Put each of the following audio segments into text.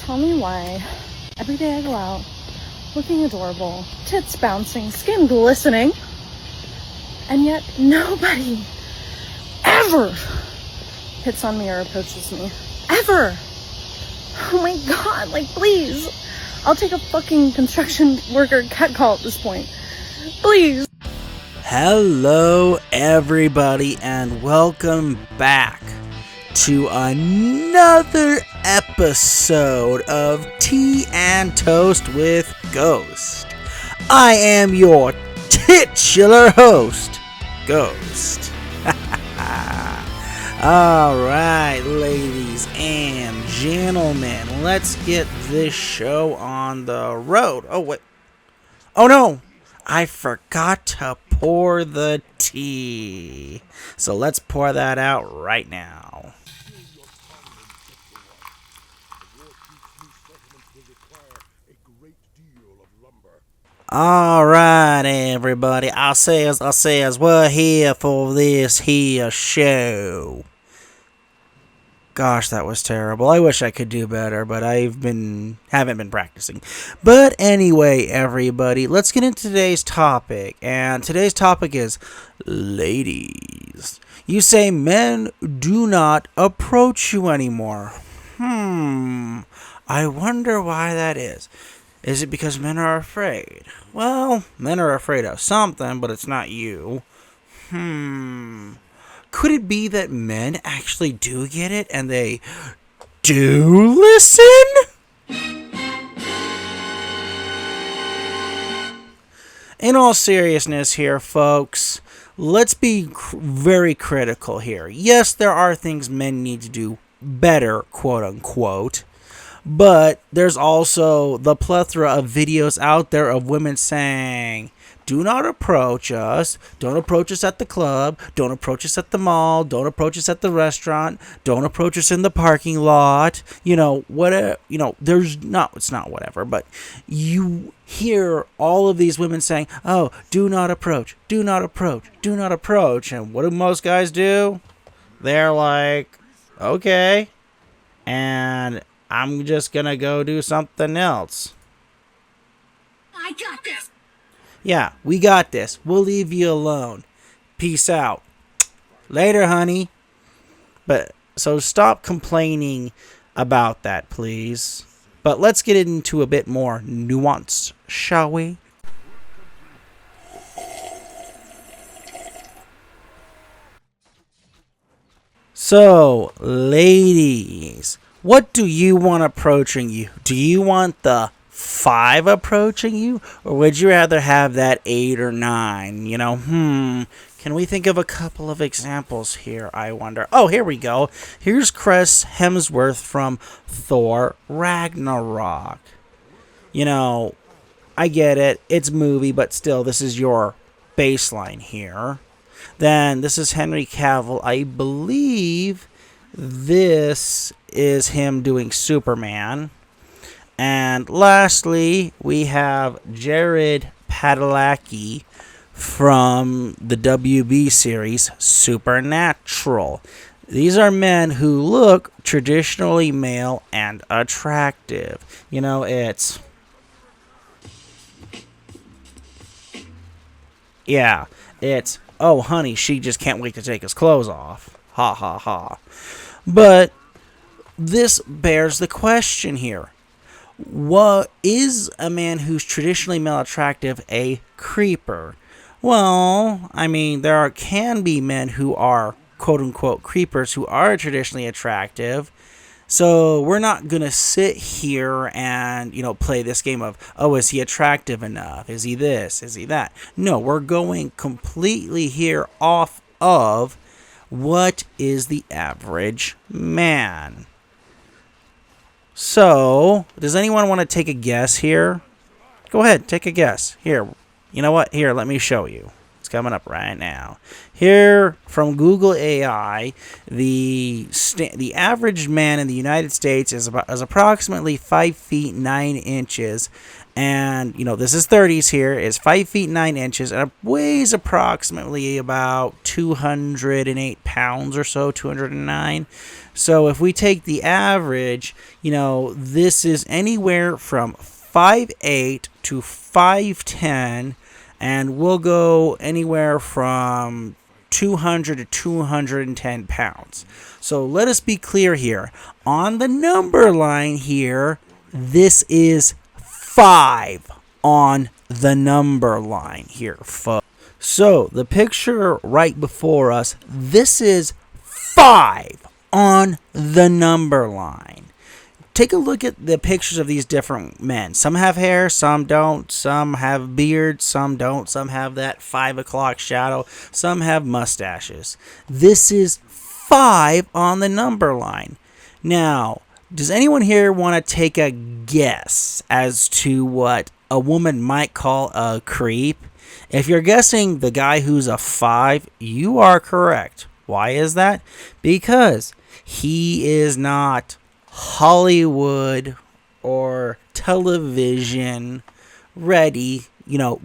tell me why every day I go out looking adorable, tits bouncing, skin glistening, and yet nobody ever hits on me or approaches me. Ever! Oh my god, like, please. I'll take a fucking construction worker catcall at this point. Please. Hello, everybody, and welcome back to another episode of Tea and Toast with Ghost. I am your titular host, Ghost. Alright, ladies and gentlemen, let's get this show on the road. Oh, wait. Oh, no. I forgot to pour the tea. So let's pour that out right now. Alright, everybody. I says, we're here for this here show. Gosh, that was terrible. I wish I could do better, but haven't been practicing. But anyway, everybody, let's get into today's topic. And today's topic is ladies. You say men do not approach you anymore. I wonder why that is. Is it because men are afraid? Well, men are afraid of something, but it's not you. Could it be that men actually do get it and they do listen? In all seriousness here, folks, let's be very critical here. Yes, there are things men need to do better, quote unquote. But there's also the plethora of videos out there of women saying, do not approach us. Don't approach us at the club. Don't approach us at the mall. Don't approach us at the restaurant. Don't approach us in the parking lot. Whatever. It's not whatever, but you hear all of these women saying, oh, do not approach. Do not approach. Do not approach. And what do most guys do? They're like, okay. And I'm just gonna go do something else. I got this. Yeah, we got this. We'll leave you alone. Peace out. Later, honey. So stop complaining about that, please. But let's get into a bit more nuance, shall we? So, ladies, what do you want approaching you? Do you want the 5 approaching you? Or would you rather have that 8 or 9? Can we think of a couple of examples here, I wonder? Oh, here we go. Here's Chris Hemsworth from Thor Ragnarok. I get it. It's a movie, but still, this is your baseline here. Then this is Henry Cavill. I believe this is him doing Superman. And lastly, we have Jared Padalecki from the WB series Supernatural. These are men who look traditionally male and attractive. It's, oh, honey, she just can't wait to take his clothes off. Ha, ha, ha. But this bears the question here. What is a man who's traditionally male attractive a creeper? Well, there can be men who are quote-unquote creepers who are traditionally attractive. So we're not going to sit here and, play this game of, oh, is he attractive enough? Is he this? Is he that? No, we're going completely here off of what is the average man. So, does anyone want to take a guess here? Go ahead, take a guess. Here, you know what? Here, let me show you. It's coming up right now. Here from Google AI, the average man in the United States is approximately 5 feet 9 inches. And, this is 30s here, is 5 feet 9 inches, and weighs approximately about 208 pounds or so, 209. So if we take the average, this is anywhere from 5'8" to 5'10", and we'll go anywhere from 200 to 210 pounds. So let us be clear here. On the number line here, this is 5 on the number line here, folks. So the picture right before us, this is 5 on the number line. Take a look at the pictures of these different men. Some have hair, some don't. Some have beards, some don't. Some have that 5 o'clock shadow. Some have mustaches. This is 5 on the number line. Now, does anyone here want to take a guess as to what a woman might call a creep? If you're guessing the guy who's a 5, you are correct. Why is that? Because he is not Hollywood or television ready,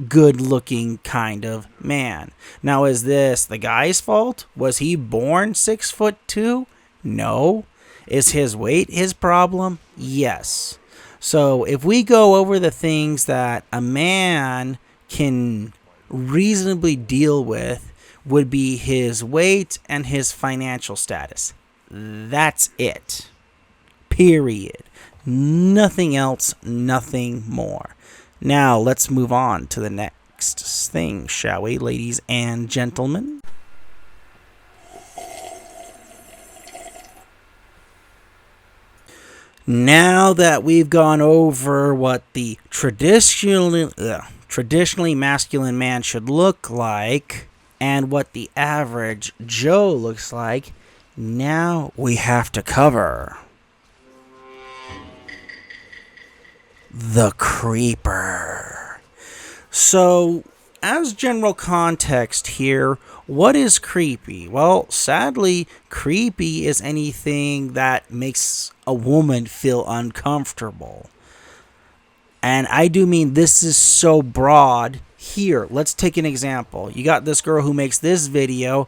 good looking kind of man. Now, is this the guy's fault? Was he born 6'2"? No. Is his weight his problem? Yes. So if we go over the things that a man can reasonably deal with, would be his weight and his financial status. That's it. Period. Nothing else, nothing more. Now let's move on to the next thing, shall we, ladies and gentlemen? Now that we've gone over what the traditionally masculine man should look like and what the average Joe looks like, now we have to cover the creeper. So, as general context here, what is creepy? Well, sadly, creepy is anything that makes a woman feel uncomfortable. And I do mean this is so broad. Here, let's take an example. You got this girl who makes this video.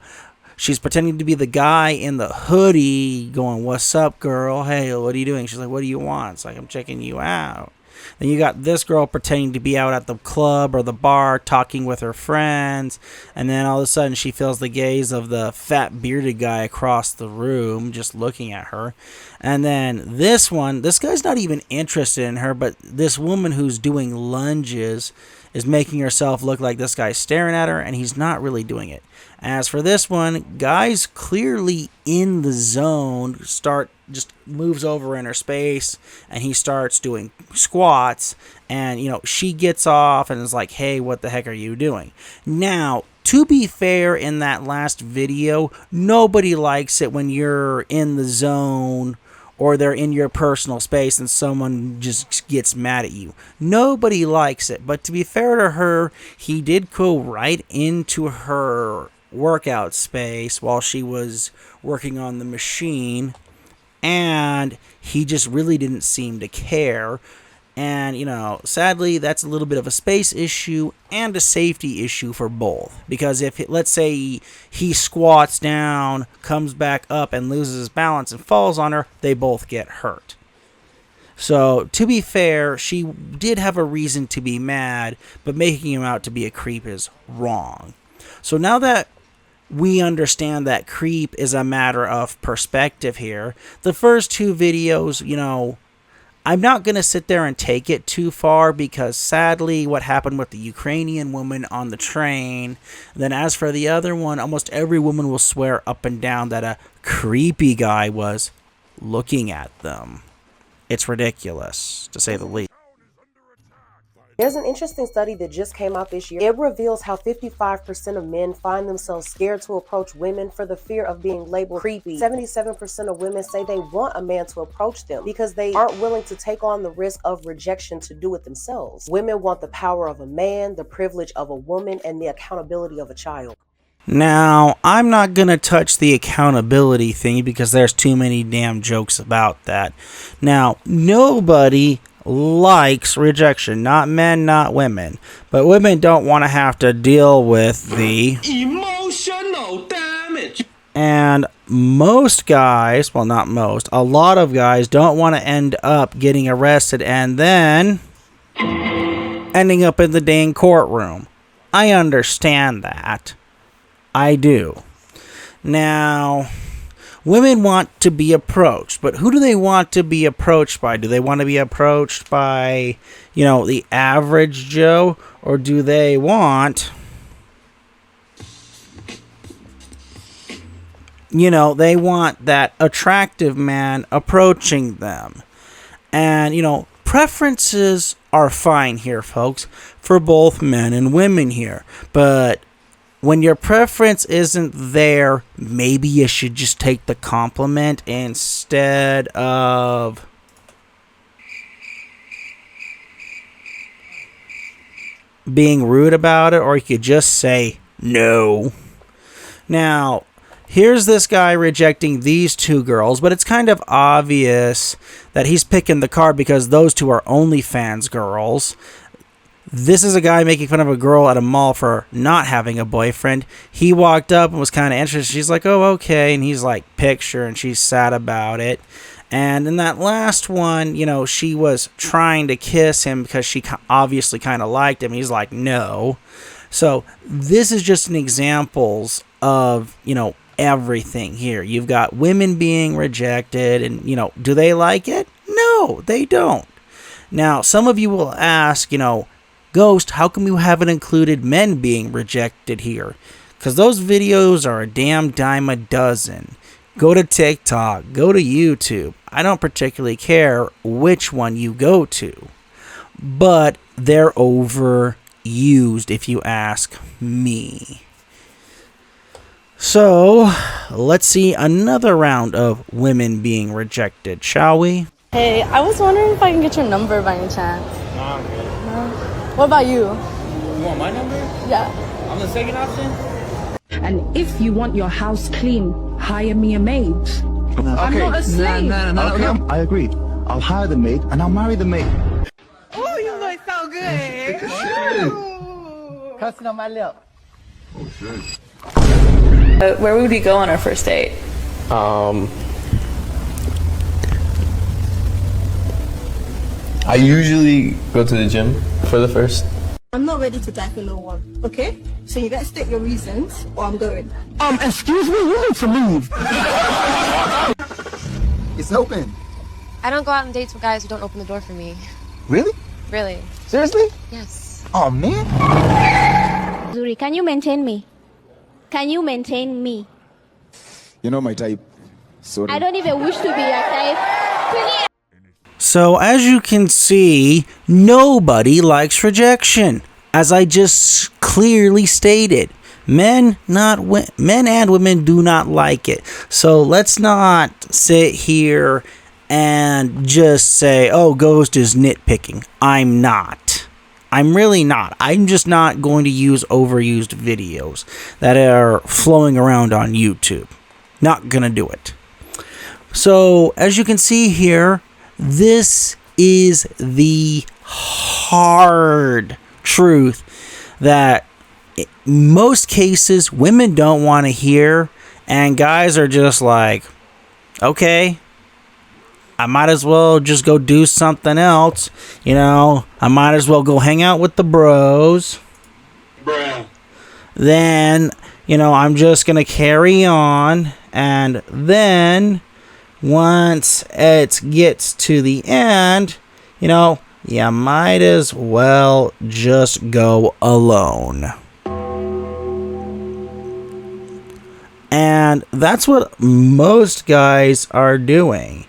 She's pretending to be the guy in the hoodie going, "What's up, girl? Hey, what are you doing?" She's like, "What do you want?" It's like, "I'm checking you out." Then you got this girl pretending to be out at the club or the bar talking with her friends. And then all of a sudden she feels the gaze of the fat bearded guy across the room just looking at her. And then this guy's not even interested in her, but this woman who's doing lunges is making herself look like this guy's staring at her, and he's not really doing it. As for this one, guy's clearly in the zone, just moves over in her space, and he starts doing squats, and, she gets off and is like, "Hey, what the heck are you doing?" Now, to be fair, in that last video, nobody likes it when you're in the zone or they're in your personal space and someone just gets mad at you. Nobody likes it. But to be fair to her, he did go right into her workout space while she was working on the machine, and he just really didn't seem to care. And, sadly, that's a little bit of a space issue and a safety issue for both. Because if, let's say, he squats down, comes back up, and loses his balance and falls on her, they both get hurt. So, to be fair, she did have a reason to be mad, but making him out to be a creep is wrong. So now that we understand that creep is a matter of perspective here, the first two videos, I'm not going to sit there and take it too far because sadly what happened with the Ukrainian woman on the train, then as for the other one, almost every woman will swear up and down that a creepy guy was looking at them. It's ridiculous, to say the least. There's an interesting study that just came out this year. It reveals how 55% of men find themselves scared to approach women for the fear of being labeled creepy. 77% of women say they want a man to approach them because they aren't willing to take on the risk of rejection to do it themselves. Women want the power of a man, the privilege of a woman, and the accountability of a child. Now, I'm not going to touch the accountability thing because there's too many damn jokes about that. Now, nobody likes rejection. Not men, not women. But women don't want to have to deal with the emotional damage. And most guys, well, not most, a lot of guys don't want to end up getting arrested and then ending up in the dang courtroom. I understand that. I do. Now, women want to be approached, but who do they want to be approached by? Do they want to be approached by, the average Joe, or do they want, they want that attractive man approaching them? And, preferences are fine here, folks, for both men and women here, but when your preference isn't there, maybe you should just take the compliment instead of being rude about it, or you could just say no. Now, here's this guy rejecting these two girls, but it's kind of obvious that he's picking the card because those two are OnlyFans girls. This is a guy making fun of a girl at a mall for not having a boyfriend. He walked up and was kind of interested. She's like, oh, okay. And he's like, picture. And she's sad about it. And in that last one, she was trying to kiss him because she obviously kind of liked him. He's like, no. So this is just an examples of, everything here. You've got women being rejected and, do they like it? No, they don't. Now, some of you will ask, Ghost, how come you haven't included men being rejected here? Because those videos are a damn dime a dozen. Go to TikTok, go to YouTube. I don't particularly care which one you go to. But they're overused if you ask me. So, let's see another round of women being rejected, shall we? Hey, I was wondering if I can get your number by any chance. No, I'm good. What about you? You want my number? Yeah. I'm the second option? And if you want your house clean, hire me a maid. I'm not a slave. No. I agree. I'll hire the maid and I'll marry the maid. Oh, you look so good. Cussing on my lip. Oh, shit. Where would we go on our first date? I usually go to the gym for the first. I'm not ready to die for no one, okay? So you guys state your reasons or I'm going. Excuse me, you need to leave. It's open. I don't go out on dates with guys who don't open the door for me. Really? Really. Seriously? Yes. Oh, man. Zuri, can you maintain me? Can you maintain me? You know my type. Sorry. I don't even wish to be your type. Please. So, as you can see, nobody likes rejection. As I just clearly stated, men and women do not like it. So, let's not sit here and just say, oh, Ghost is nitpicking. I'm not. I'm really not. I'm just not going to use overused videos that are flowing around on YouTube. Not gonna do it. So, as you can see here, this is the hard truth that in most cases women don't want to hear, and guys are just like, okay, I might as well just go do something else. I might as well go hang out with the bros. Bruh. Then, I'm just going to carry on. And then, once it gets to the end, you might as well just go alone. And that's what most guys are doing.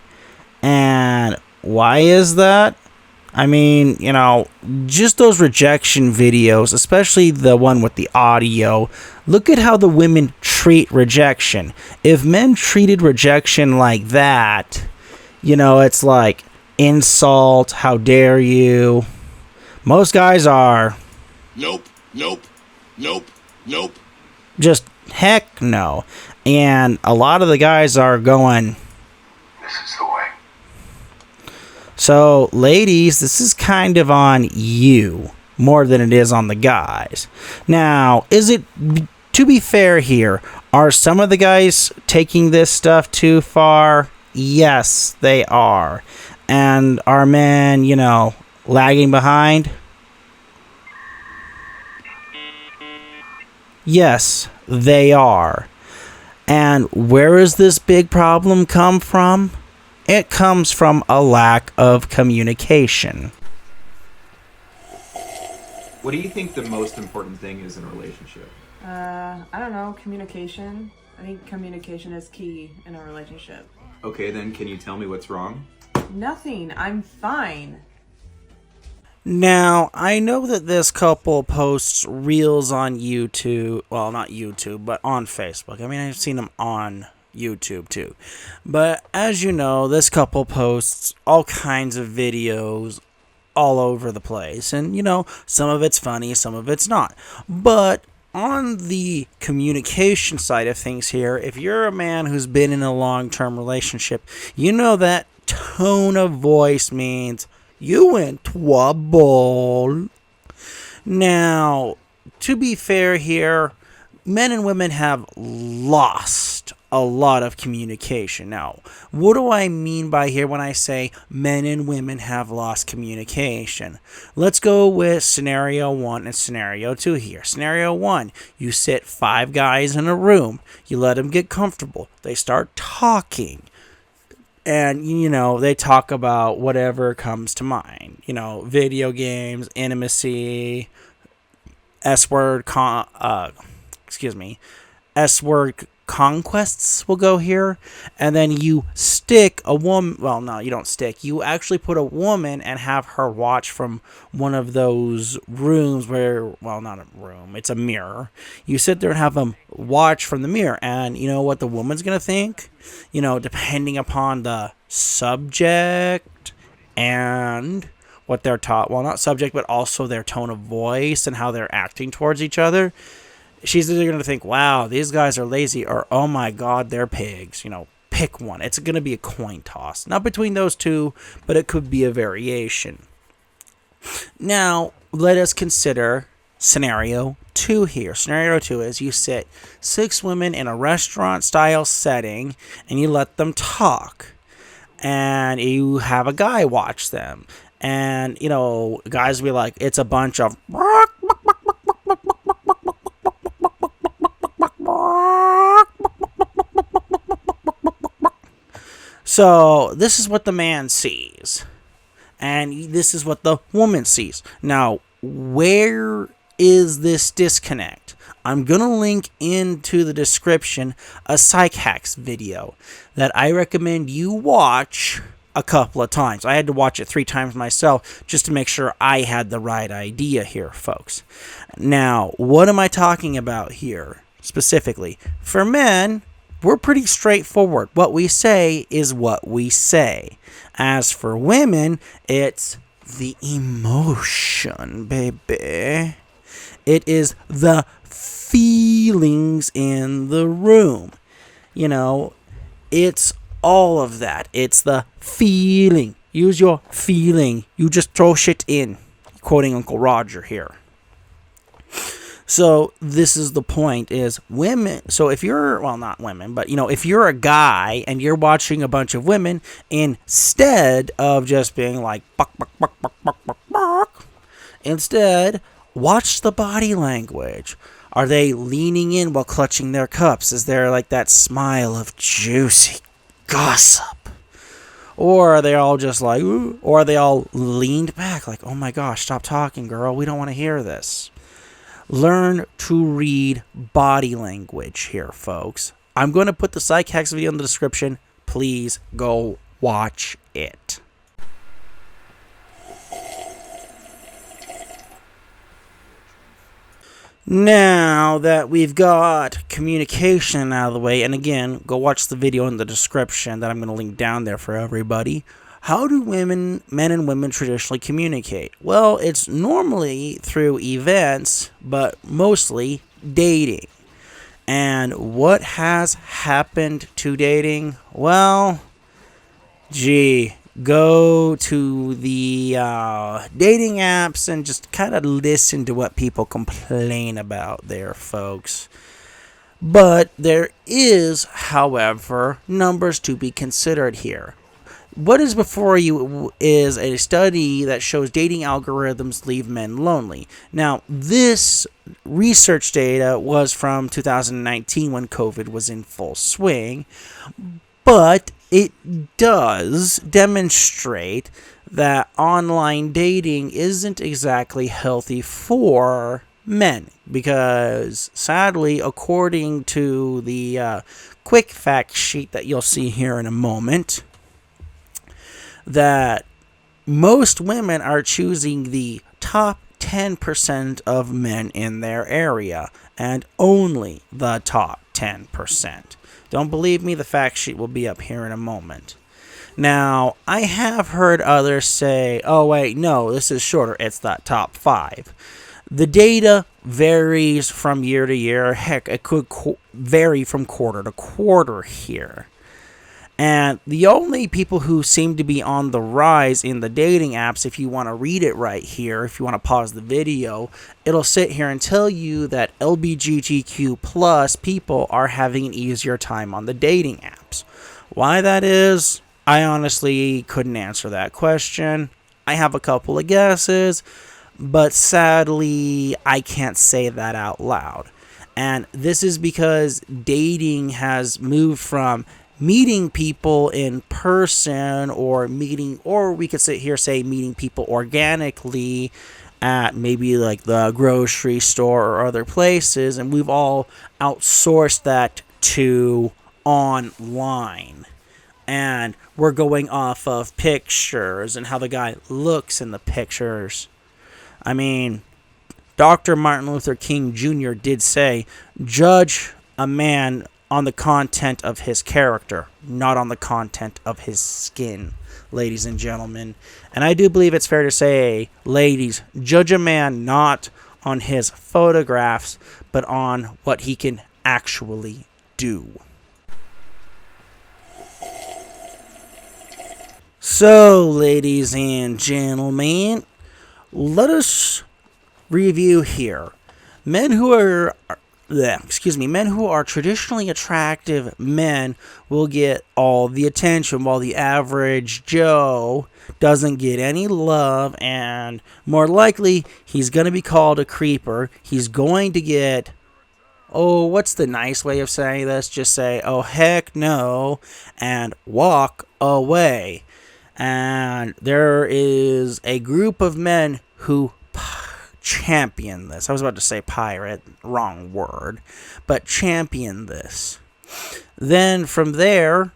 And why is that? I mean, you know, just those rejection videos, especially the one with the audio, look at how the women treat rejection. If men treated rejection like that, you know, it's like insult, how dare you. Most guys are. Nope, nope, nope, nope. Just heck no. And a lot of the guys are going, This is the way. so, ladies, this is kind of on you more than it is on the guys. Now, to be fair here, are some of the guys taking this stuff too far? Yes, they are. And are men, you know, lagging behind? Yes, they are. And where does this big problem come from? It comes from a lack of communication. What do you think the most important thing is in a relationship? I don't know, communication. I think communication is key in a relationship. Okay, then can you tell me what's wrong? Nothing. I'm fine. Now, I know that this couple posts reels on YouTube. Well, not YouTube, but on Facebook. I mean, I've seen them on YouTube too. But as you know, this couple posts all kinds of videos all over the place. And, you know, some of it's funny, some of it's not. But on the communication side of things here, if you're a man who's been in a long-term relationship, you know that tone of voice means you in trouble. Now, to be fair here, men and women have lost a lot of communication. Now, what do I mean by here when I say men and women have lost communication? Let's go with scenario 1 and scenario 2 here. Scenario 1, you sit 5 guys in a room. You let them get comfortable. They start talking. And, you know, they talk about whatever comes to mind. You know, video games, intimacy, S-word conquests will go here. And then you stick a woman. Well, no, you don't stick. You actually put a woman and have her watch from one of those rooms where, well, not a room, it's a mirror. You sit there and have them watch from the mirror. And you know what the woman's going to think? You know, depending upon the subject and what they're taught. Well, not subject, but also their tone of voice and how they're acting towards each other. She's either going to think, wow, these guys are lazy, or, oh my God, they're pigs. You know, pick one. It's going to be a coin toss. Not between those two, but it could be a variation. Now, let us consider scenario 2 here. Scenario 2 is you sit 6 women in a restaurant-style setting, and you let them talk. And you have a guy watch them. And, you know, guys will be like, it's a bunch of... So, this is what the man sees. And this is what the woman sees. Now, where is this disconnect? I'm going to link into the description a Psych Hacks video that I recommend you watch a couple of times. I had to watch it 3 times myself just to make sure I had the right idea here, folks. Now, what am I talking about here specifically? For men, we're pretty straightforward. What we say is what we say. As for women, it's the emotion, baby. It is the feelings in the room. You know, it's all of that. It's the feeling. Use your feeling. You just throw shit in. Quoting Uncle Roger here. So this is the point is women. So if you're, well, not women, but you know, if you're a guy and you're watching a bunch of women, instead of just being like, buck, buck, buck, buck, buck, buck, buck, instead, watch the body language. Are they leaning in while clutching their cups? Is there like that smile of juicy gossip? Or are they all just like, ooh? Or are they all leaned back like, oh my gosh, stop talking, girl. We don't want to hear this. Learn to read body language here, folks. I'm going to put the Psych Hacks video in the description. Please go watch it. Now that we've got communication out of the way, and again, go watch the video in the description that I'm going to link down there for everybody. How do men and women traditionally communicate? Well, it's normally through events, but mostly dating. And what has happened to dating? Well, go to the dating apps and just kind of listen to what people complain about there, folks. But there is, however, numbers to be considered here. What is before you is a study that shows dating algorithms leave men lonely. Now, this research data was from 2019 when COVID was in full swing, but it does demonstrate that online dating isn't exactly healthy for men because, sadly, according to the quick fact sheet that you'll see here in a moment, that most women are choosing the top 10% of men in their area, and only the top 10%. Don't believe me, the fact sheet will be up here in a moment. Now, I have heard others say, oh wait, no, this is shorter, it's that top 5. The data varies from year to year. Heck, it could vary from quarter to quarter here. And the only people who seem to be on the rise in the dating apps, if you want to read it right here, if you want to pause the video, it'll sit here and tell you that LGBTQ plus people are having an easier time on the dating apps. Why that is, I honestly couldn't answer that question. I have a couple of guesses, but sadly, I can't say that out loud. And this is because dating has moved from meeting people in person or we could sit here say meeting people organically at maybe like the grocery store or other places, and we've all outsourced that to online. And we're going off of pictures and how the guy looks in the pictures. I mean, Dr. Martin Luther King Jr. did say, judge a man on the content of his character, not on the content of his skin, ladies and gentlemen. And I do believe it's fair to say, ladies, judge a man not on his photographs, but on what he can actually do. So, ladies and gentlemen, let us review here. Men who are traditionally attractive men will get all the attention, while the average Joe doesn't get any love, and more likely he's going to be called a creeper. He's going to get, what's the nice way of saying this? Just say, oh heck no, and walk away. And there is a group of men who champion this. I was about to say pirate, wrong word, but champion this. Then from there,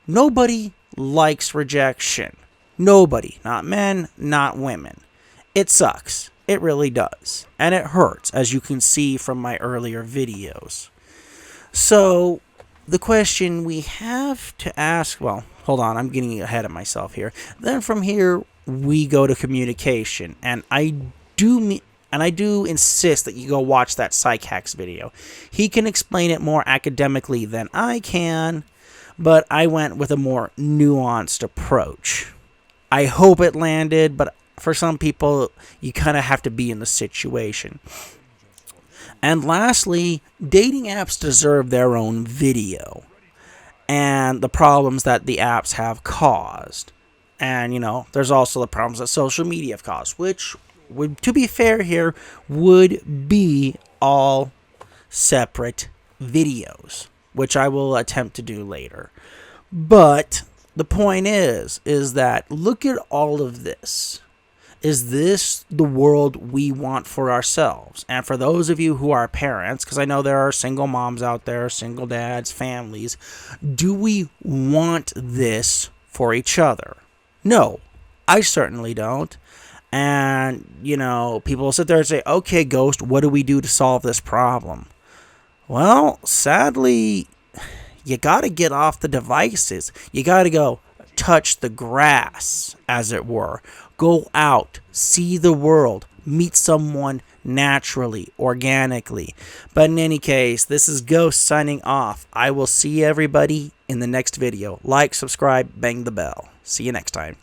nobody likes rejection. Nobody, not men, not women. It sucks. It really does. And it hurts, as you can see from my earlier videos. So, the question we have to ask, well, hold on, I'm getting ahead of myself here. Then from here, we go to communication, and I do insist that you go watch that Psych Hacks video. He can explain it more academically than I can, but I went with a more nuanced approach. I hope it landed, but for some people, you kind of have to be in the situation. And lastly, dating apps deserve their own video, and the problems that the apps have caused. And, there's also the problems that social media have caused, which, to be fair here, would be all separate videos, which I will attempt to do later. But the point is that look at all of this. Is this the world we want for ourselves? And for those of you who are parents, because I know there are single moms out there, single dads, families, do we want this for each other? No, I certainly don't. And, people will sit there and say, okay, Ghost, what do we do to solve this problem? Well, sadly, you got to get off the devices. You got to go touch the grass, as it were. Go out, see the world, meet someone naturally, organically. But in any case, this is Ghost signing off. I will see everybody in the next video. Like, subscribe, bang the bell. See you next time.